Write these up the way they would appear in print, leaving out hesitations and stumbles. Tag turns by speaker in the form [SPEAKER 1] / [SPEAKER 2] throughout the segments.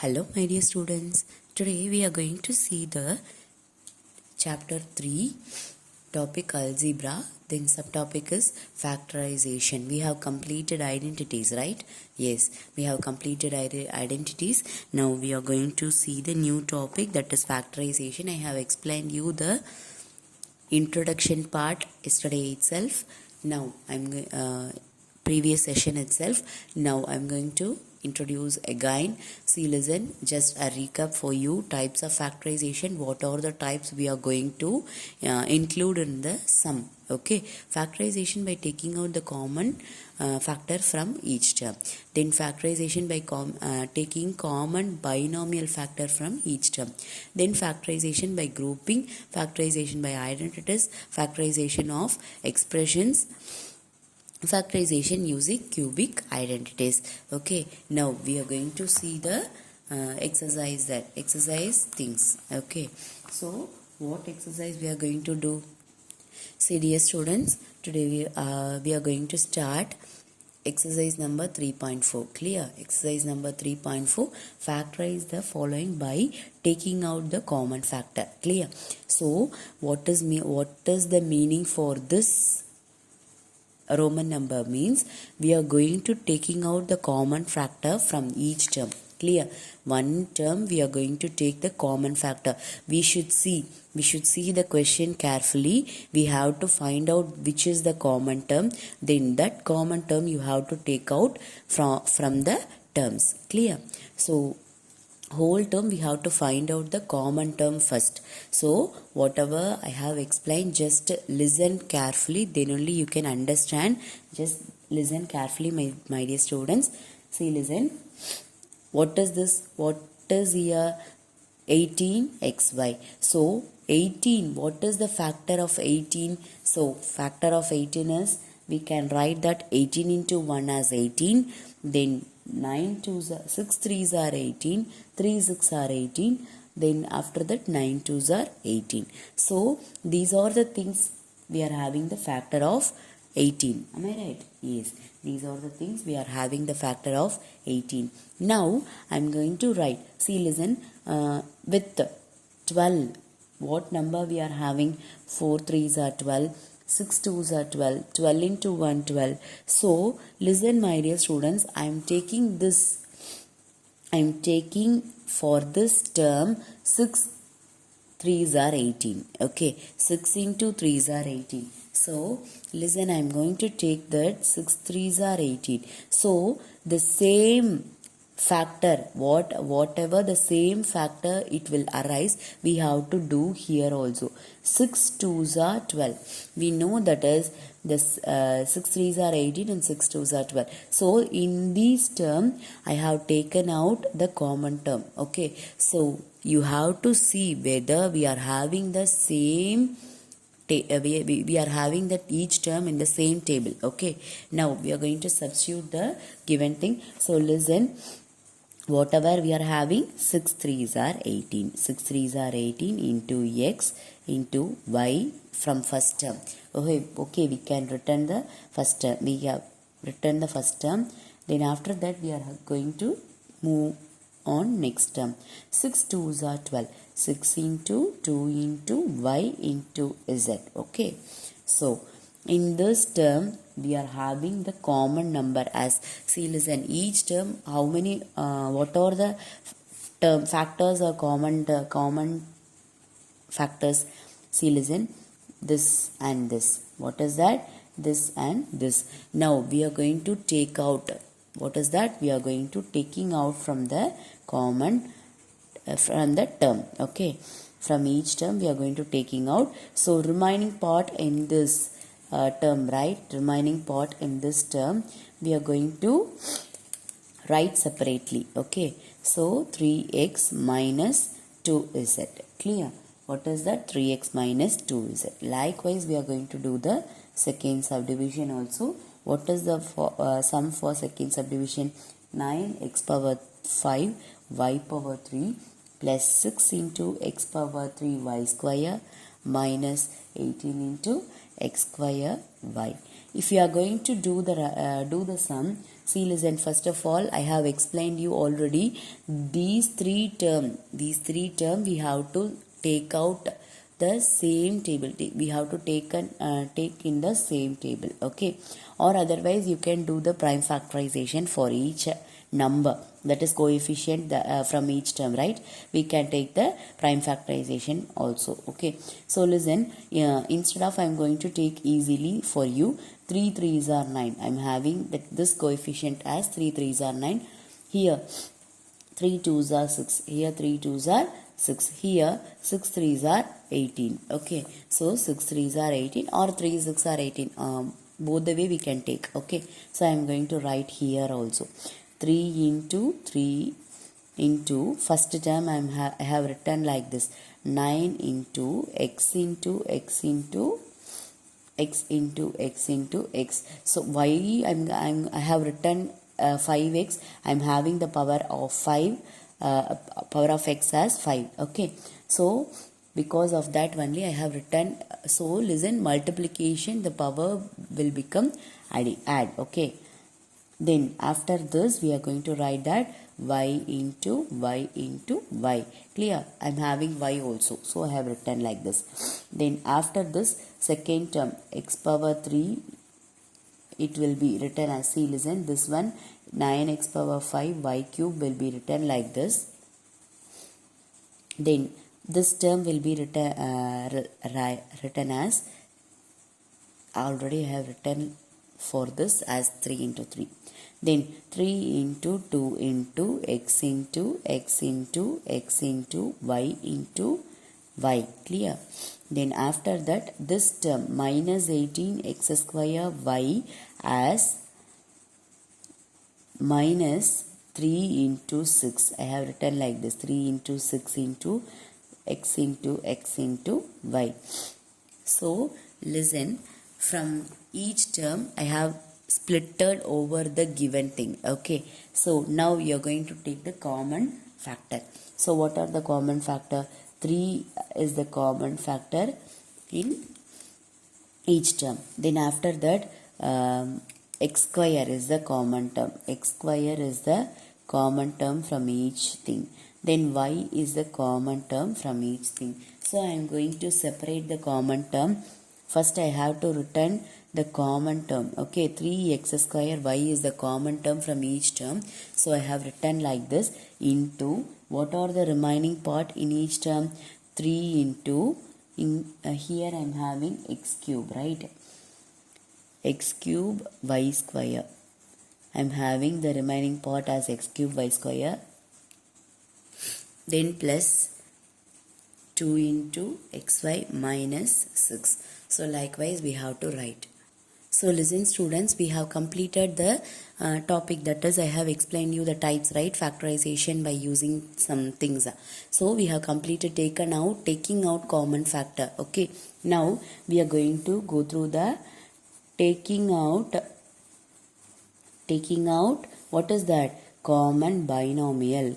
[SPEAKER 1] Hello my dear students, today we are going to see the chapter 3 topic algebra, then subtopic is factorization. We have completed identities, right? Yes, we have completed identities. Now we are going to see the new topic, that is factorization. I have explained you the introduction part yesterday itself. Now previous session itself. Now I'm going to introduce again. See, listen, just a recap for you. Types of factorization. What are the types we are going to include in the sum? Okay, factorization by taking out the common factor from each term. Then factorization by taking common binomial factor from each term. Then factorization by grouping, factorization by identities, factorization of expressions, factorization using cubic identities. Okay, now we are going to see the exercise things. Okay, so what exercise we are going to do? See, dear students, today we are going to start exercise number 3.4. Clear? Exercise number 3.4. Factorize the following by taking out the common factor. Clear? So what is the meaning for this Roman number? Means we are going to taking out the common factor from each term. Clear? One term we are going to take the common factor. We should see the question carefully. We have to find out which is the common term. Then that common term you have to take out from the terms. Clear? So whole term we have to find out the common term first. So whatever I have explained, just listen carefully, then only you can understand. Just listen carefully, my dear students. See, listen. What is this? What is here? 18xy. So 18, what is the factor of 18? So factor of 18 is, we can write that 18 into 1 as 18, then 9 2s are 6 3s are 18, 3 6 are 18, then after that 9 2s are 18. So these are the things we are having the factor of 18. Am I right? Yes. These are the things we are having the factor of 18. Now I am going to write. See, listen. With 12, what number we are having? 4 3s are 12. 6 2s are 12. 12 into 1, 12. So listen, my dear students. I am taking this. I am taking for this term 6 3s are 18. Okay. 6 into 3s are 18. So listen, I am going to take that 6 3s are 18. So the same factor, whatever the same factor it will arise, we have to do here also. 6 2s are 12. We know that is this 6 3s are 18 and 6 2s are 12. So in this term I have taken out the common term. Okay, so you have to see whether we are having the same we are having that each term in the same table. Okay, now we are going to substitute the given thing. So listen, whatever we are having, 6 3s are 18. 6 3s are 18 into x into y from first term. Okay, we can return the first term. We have written the first term. Then after that we are going to move on next term. 6 2s are 12. 6 into 2 into y into z. Okay. So in this term we are having the common number as, see, listen, each term how many what are the term factors or common factors? See, listen, this and this. What is that? This and this. Now we are going to take out, what is that? We are going to taking out from the common from the term. Okay, from each term we are going to taking out. So remaining part in this term, right? Remaining part in this term we are going to write separately. Okay, so 3x minus 2z. Clear? What is that? 3x minus 2z. Likewise we are going to do the second subdivision also. What is the sum for second subdivision? 9x power 5 y power 3 plus 6 into x power 3 y square minus 18 into x square y. If you are going to do the sum, See, listen, first of all, I have explained you already these three term we have to take out the same table. We have to take in the same table, okay? Or otherwise you can do the prime factorization for each number, that is coefficient from each term, right? We can take the prime factorization also, okay? So listen, instead of I'm going to take easily for you 3 3s are 9. I'm having this coefficient as 3 3s are 9. Here 3 2s are 6. Here 3 2s are 6. Here 6 3s are 18. Okay, so 6 3s are 18 or 3 6 are 18. Both the way we can take. Okay, so I am going to write here also 3 into 3 into first term I have written like this 9 into x into x into x into x into x. So why I have written 5x. I'm having the power of 5, power of x as 5. Okay, so because of that only I have written. So listen, multiplication, the power will become add. Okay, then after this we are going to write that y into y into y. Clear? I'm having y also, so I have written like this. Then after this second term x power 3, it will be written as, see, listen, this one 9x power 5 y cube will be written like this. Then this term will be written as, already I have written for this as 3 into 3. Then 3 into 2 into x into x into x into y into y. Clear? Then after that this term minus 18 x square y as minus 3 into 6. I have written like this 3 into 6 into x into x into y. So listen, from each term I have splitted over the given thing. Okay, so now we are going to take the common factor. So what are the common factor? 3 is the common factor in each term. Then after that x square is the common term. X square is the common term from each thing. Then y is the common term from each thing. So I am going to separate the common term. First I have to return the common term. Okay, 3x square y is the common term from each term. So I have written like this into, what are the remaining part in each term? 3 into, here I am having x cube, right? X cube y square. I am having the remaining part as x cube y square. Then plus 2 into xy minus 6. So likewise we have to write. So listen students, we have completed the topic, that is I have explained you the types, right? Factorization by using some things. So we have completed taking out common factor. Okay, now we are going to go through the taking out, what is that? Common binomial.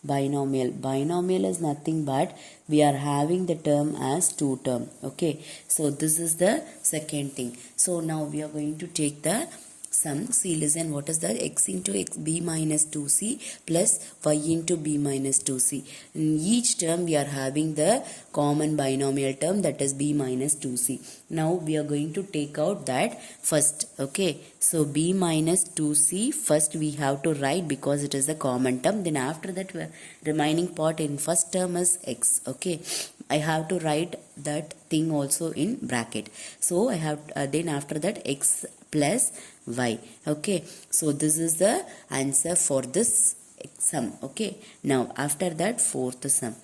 [SPEAKER 1] Binomial is nothing but we are having the term as 2 term. Okay, so this is the second thing. So now we are going to take the sum. See, listen, what is that? X into x b minus 2c plus y into b minus 2c. In each term we are having the common binomial term, that is b minus 2c. Now we are going to take out that first. Okay, so b minus 2c first we have to write because it is the common term. Then after that remaining part in first term is x. Okay, I have to write that thing also in bracket. So I have then after that x plus y. Okay, so this is the answer for this sum. Okay, now after that fourth sum,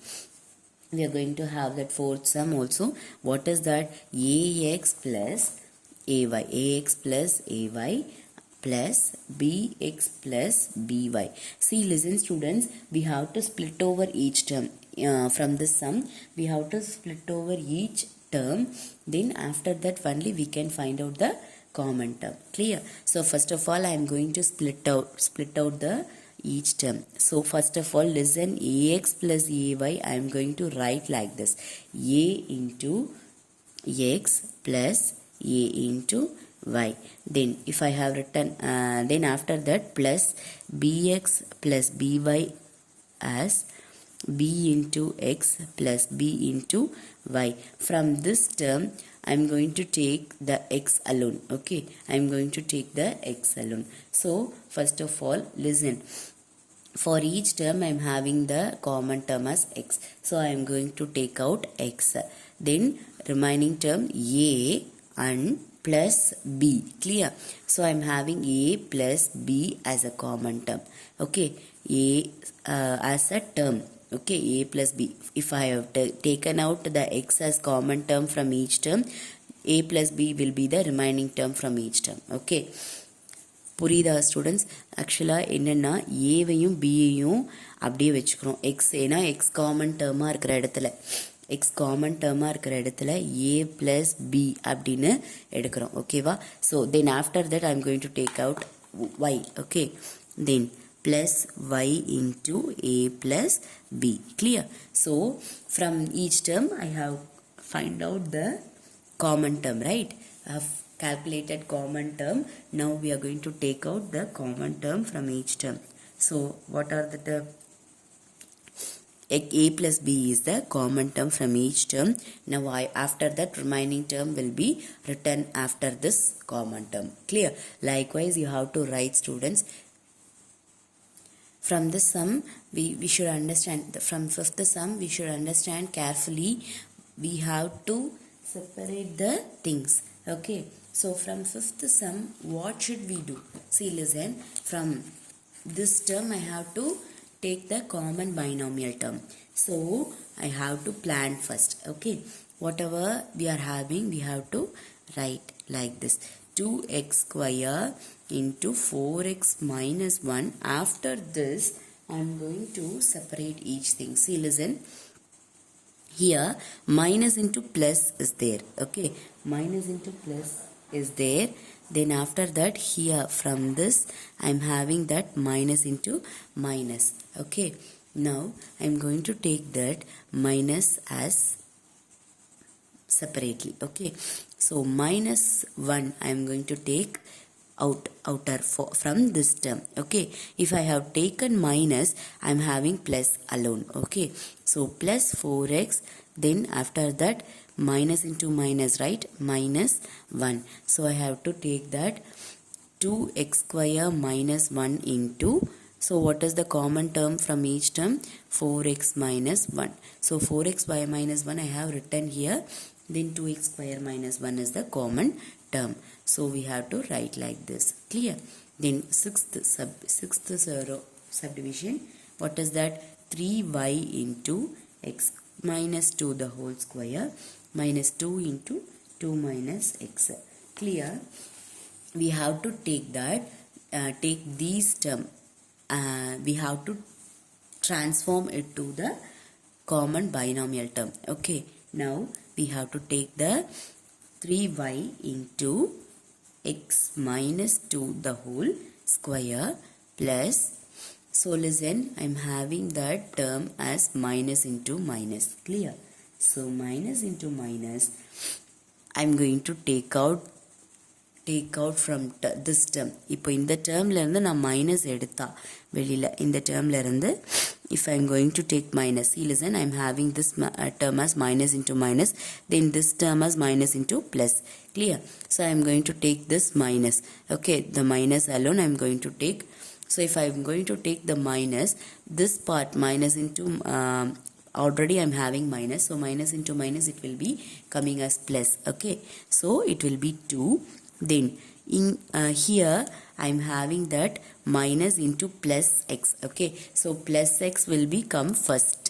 [SPEAKER 1] we are going to have that fourth sum also. What is that? Ax plus ay. Ax plus ay plus bx plus by. See, listen students, we have to split over each term. From this sum we have to split over each term. Then after that only we can find out the common term. Clear? So first of all I am going to split out the each term. So first of all listen, ax plus ay I am going to write like this: a into x plus a into y. Then if I have written, then after that plus bx plus by as b into x plus b into y. From this term, I am going to take the x alone. Okay, I am going to take the x alone. So first of all, listen. For each term, I am having the common term as x. So I am going to take out x. Then remaining term a and plus b. Clear? So I am having a plus b as a common term. Okay, a as a term. Okay, a plus b. If I have taken out the x as common term from each term, a plus b will be the remaining term from each term. Okay. புரியுதா students? ஆக்சுவலாக என்னென்னா ஏவையும் பியையும் அப்படியே வச்சுக்கிறோம். X ஏன்னா X common டேர்மாக இருக்கிற இடத்துல ஏ plus B அப்படின்னு எடுக்கிறோம். ஓகேவா? So then after that I am going to take out Y. Okay, then plus y into a plus b. Clear? So from each term I have find out the common term, right? I have calculated common term. Now we are going to take out the common term from each term. So what are the term? A plus b is the common term from each term. Now after that remaining term will be written after this common term. Clear? Likewise you have to write, students. From this sum, we should understand, from fifth sum, we should understand carefully. We have to separate the things. Okay. So from fifth sum, what should we do? See, listen. From this term, I have to take the common binomial term. So I have to plan first. Okay. Whatever we are having, we have to write like this. 2x square into 4x minus 1. After this, I am going to separate each thing. See, listen. Here, minus into plus is there. Okay, minus into plus is there. Then after that, here from this, I am having that minus into minus. Okay, now I am going to take that minus as separately. Okay, so minus 1 I am going to take outer from this term. Okay, if I have taken minus, I am having plus alone. Okay, so plus 4x, then after that minus into minus, right? Minus 1. So I have to take that 2x square minus 1 into, so what is the common term from each term? 4x minus 1. So 4x by minus 1 I have written here. Then 2x square minus 1 is the common term. So we have to write like this. Clear? Then sixth subdivision. What is that? 3y into x minus 2 the whole square minus 2 into 2 minus x. Clear? We have to take that, take these term. We have to transform it to the common binomial term. Okay. Now we have to take the 3y into x minus 2 the whole square plus, so listen, I am having that term as minus into minus. Clear? So minus into minus, I am going to take out from this term. இப்போ இந்த termல இருந்து நான் minus எடுத்தா வெளியில இந்த termல இருந்து, if I am going to take minus, see, listen, I am having this term as minus into minus, then this term as minus into plus. Clear? So I am going to take this minus. Okay, the minus alone I am going to take. So if I am going to take the minus, this part minus into already I am having minus, so minus into minus it will be coming as plus. Okay, so it will be 2. Then in here I am having that minus into plus x. Okay, so plus x will be come first.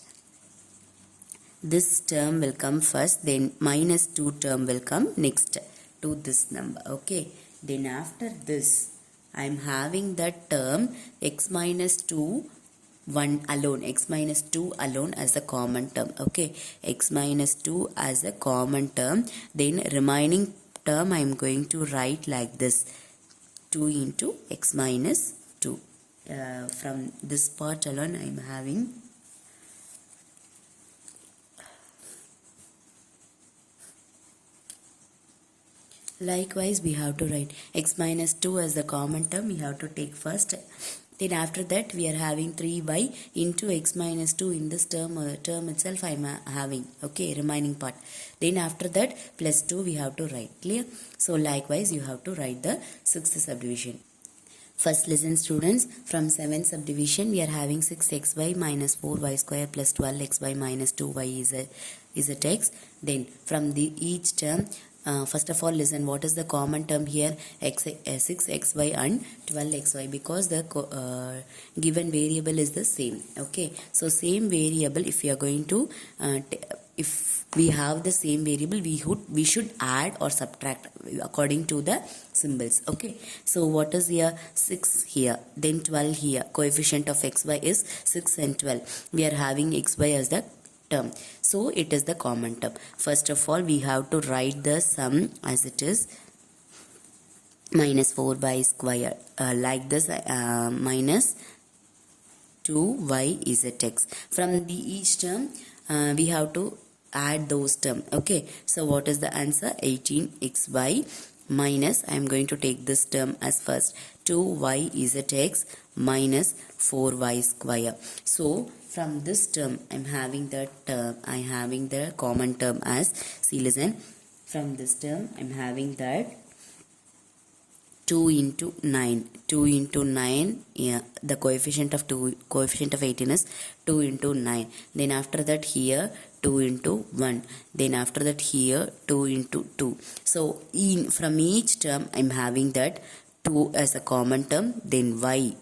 [SPEAKER 1] This term will come first, then minus 2 term will come next to this number. Okay, then after this I am having that term x minus 2 1 alone, x minus 2 alone as a common term. Okay, x minus 2 as a common term. Then remaining term I am going to write like this, 2 into x minus 2. From this part alone I am having Likewise, we have to write x minus 2 as the common term. We have to take first. Then after that, we are having 3y into x minus 2 in this term itself I am having. Okay, remaining part. Then after that, plus 2 we have to write. Clear? So likewise, you have to write the sixth subdivision. First listen students, from 7th subdivision we are having 6xy minus 4y square plus 12xy minus 2y is a text. Then from the each term, first of all listen, what is the common term here? 6xy and 12xy, because the given variable is the same. Okay, so same variable, if you are going to if we have the same variable, we should add or subtract according to the symbols. Okay, so what is here? 6 here, then 12 here. Coefficient of xy is 6 and 12. We are having xy as the term, so it is the common term. First of all, we have to write the sum as it is minus 4y square, like this, minus 2y is a text. From the each term, we have to add those terms. Okay, so what is the answer? 18xy minus, I am going to take this term as first, 2y is a x minus 4y square. So from this term I am having the common term as, see listen, from this term I am having that 2 into 9, yeah, the coefficient of 18 is 2 into 9. Then after that here 2 into 1. Then after that here 2 into 2. So from each term I'm having that 2 as a common term, then y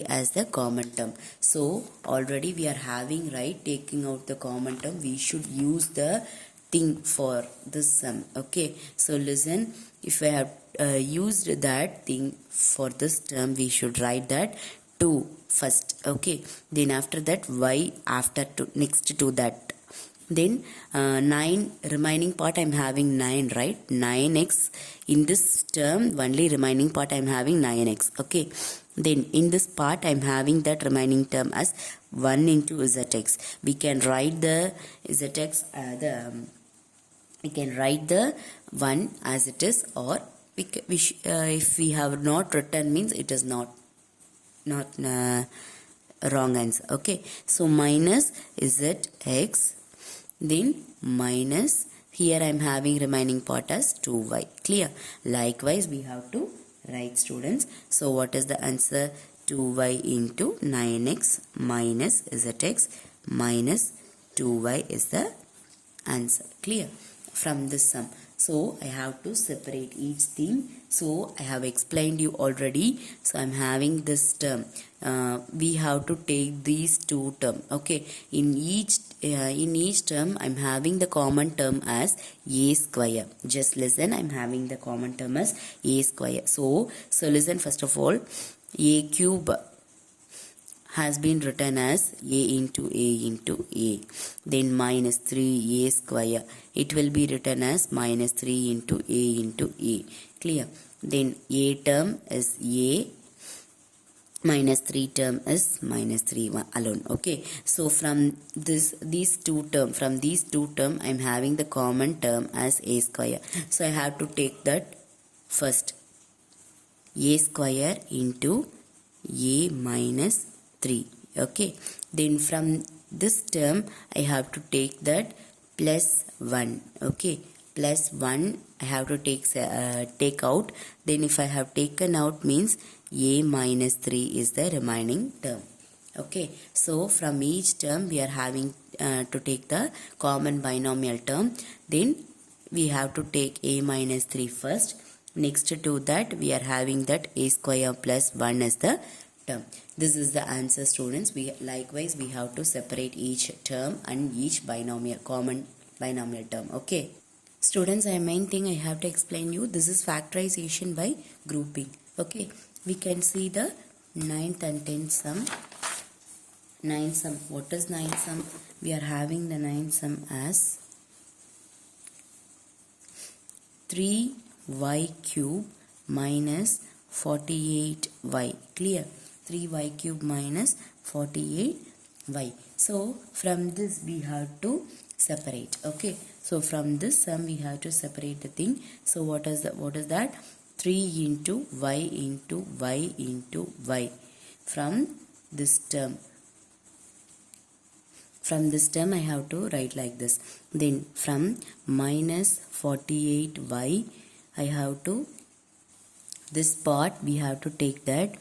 [SPEAKER 1] as the common term. So already we are having, right, taking out the common term, we should use the thing for this sum. Okay, so listen, if I have used that thing for this term, we should write that 2 first. Okay, then after that y after to next to that. Then 9 remaining part I am having 9, right? 9x in this term, only remaining part I am having 9x. Okay, then in this part I am having that remaining term as 1 into zx. We can write the zx we can write the 1 as it is, or if we have not written, means it is not wrong answer. Okay, so minus zx, then minus, here I am having remaining part as 2y. Clear? Likewise we have to write, students. So what is the answer? 2y into 9x minus zx minus 2y is the answer. Clear? From this sum. So I have to separate each thing. So I have explained you already. So I am having this term. We have to take these two terms. Okay, in each term I am having the common term as a square. Just listen, I am having the common term as a square. So listen, first of all, a cube has been written as a into a. Then minus 3a square, it will be written as minus 3 into a. Clear? Then a term is a, minus 3 term is minus 3 alone. Okay, so from these two term I am having the common term as a square. So I have to take that first, a square into a minus 3. Okay, then from this term I have to take that plus 1. Okay, plus 1 I have to take out. Then if I have taken out, means a minus 3 is the remaining term. Okay, so from each term we are having to take the common binomial term. Then we have to take a minus 3 first. Next to that we are having that a square plus 1 is the term. This is the answer, students. Likewise we have to separate each term and each common binomial term. Okay, students, main thing I have to explain you, this is factorization by grouping. Okay, we can see the 9th and 10th sum. 9th sum, what is 9th sum? We are having the 9th sum as 3y cube minus 48y. Clear? 3y cube minus 48y. So from this we have to separate. Okay, so from this sum we have to separate the thing. So what is that? 3 into y into y into y. From this term I have to write like this. Then from minus 48y I have to, this part we have to take that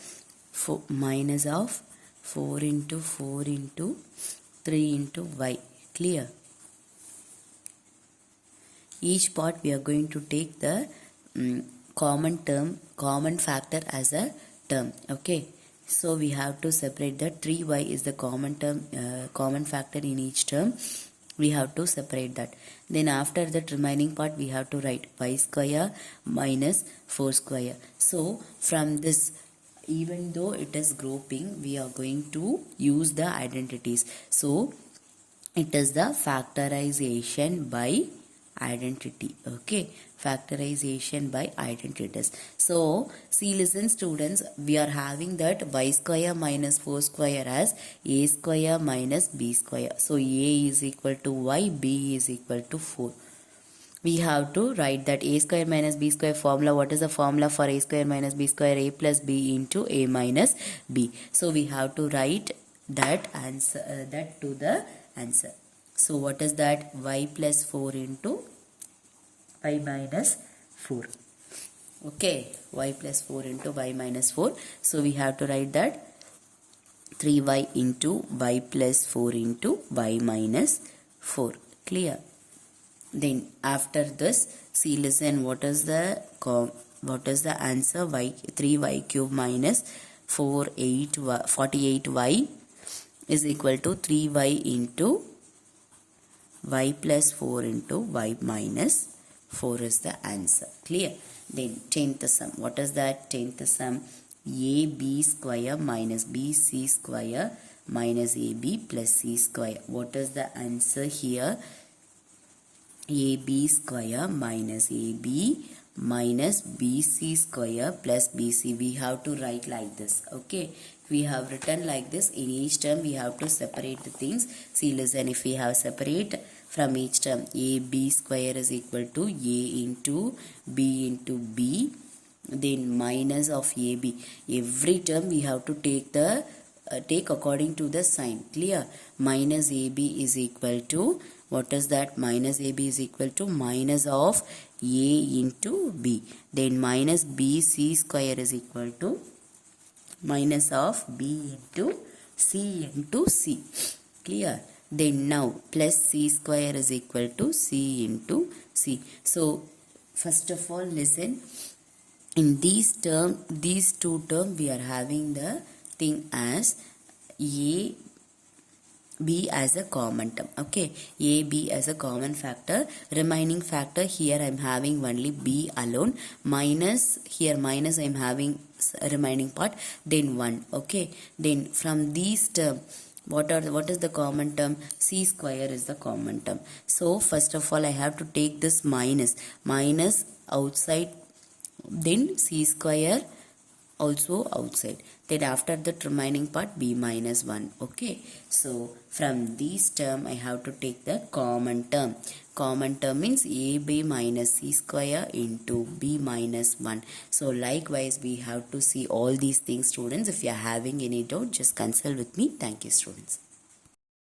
[SPEAKER 1] minus of 4 into 4 into 3 into y. Clear? Each part we are going to take the common factor as a term. Okay, so we have to separate that. 3y is the common factor in each term. We have to separate that. Then after that remaining part we have to write y square minus 4 square. So from this, even though it is grouping, we are going to use the identities. So it is the factorization by identity. Okay, factorization by identities. So see, listen students, we are having that y square minus 4 square as a square minus b square. So a is equal to y, b is equal to 4. We have to write that a square minus b square formula. What is the formula for a square minus b square? A plus b into a minus b. So we have to write that answer, that to the answer. So what is that? Y plus 4 into y minus 4. Okay, y plus 4 into y minus 4. So we have to write that 3y into y plus 4 into y minus 4. Clear? Then after this, see, listen, what is the answer? 3y cube minus 48y is equal to 3y into y plus 4 into y minus 4 is the answer. Clear? Then 10th sum. What is that? 10th sum, ab square minus bc square minus ab plus c square. What is the answer here? ab square minus ab minus bc square plus bc. We have to write like this. Okay, we have written like this. In each term we have to separate the things. See, listen, if we have separate from each term, ab square is equal to a into b into b, then minus of ab. Every term we have to take according to the sign. Clear? Minus ab is equal to, what is that? Minus ab is equal to minus of a into b. Then minus bc square is equal to minus of b into c into c. Clear? Then now plus c square is equal to c into c. So first of all, listen, in these two terms we are having the thing as a b as a common term. Okay, a b as a common factor. Remaining factor here I am having only b alone. Minus, here minus I am having remaining part, then 1. Okay, then from these term, what is the common term? C square is the common term. So first of all I have to take this minus outside, then c square also outside. Then after that remaining part, b minus 1. Okay, so from this term I have to take the common term. Common term means ab minus c square into b minus 1. So likewise we have to see all these things, students. If you are having any doubt, just consult with me. Thank you, students.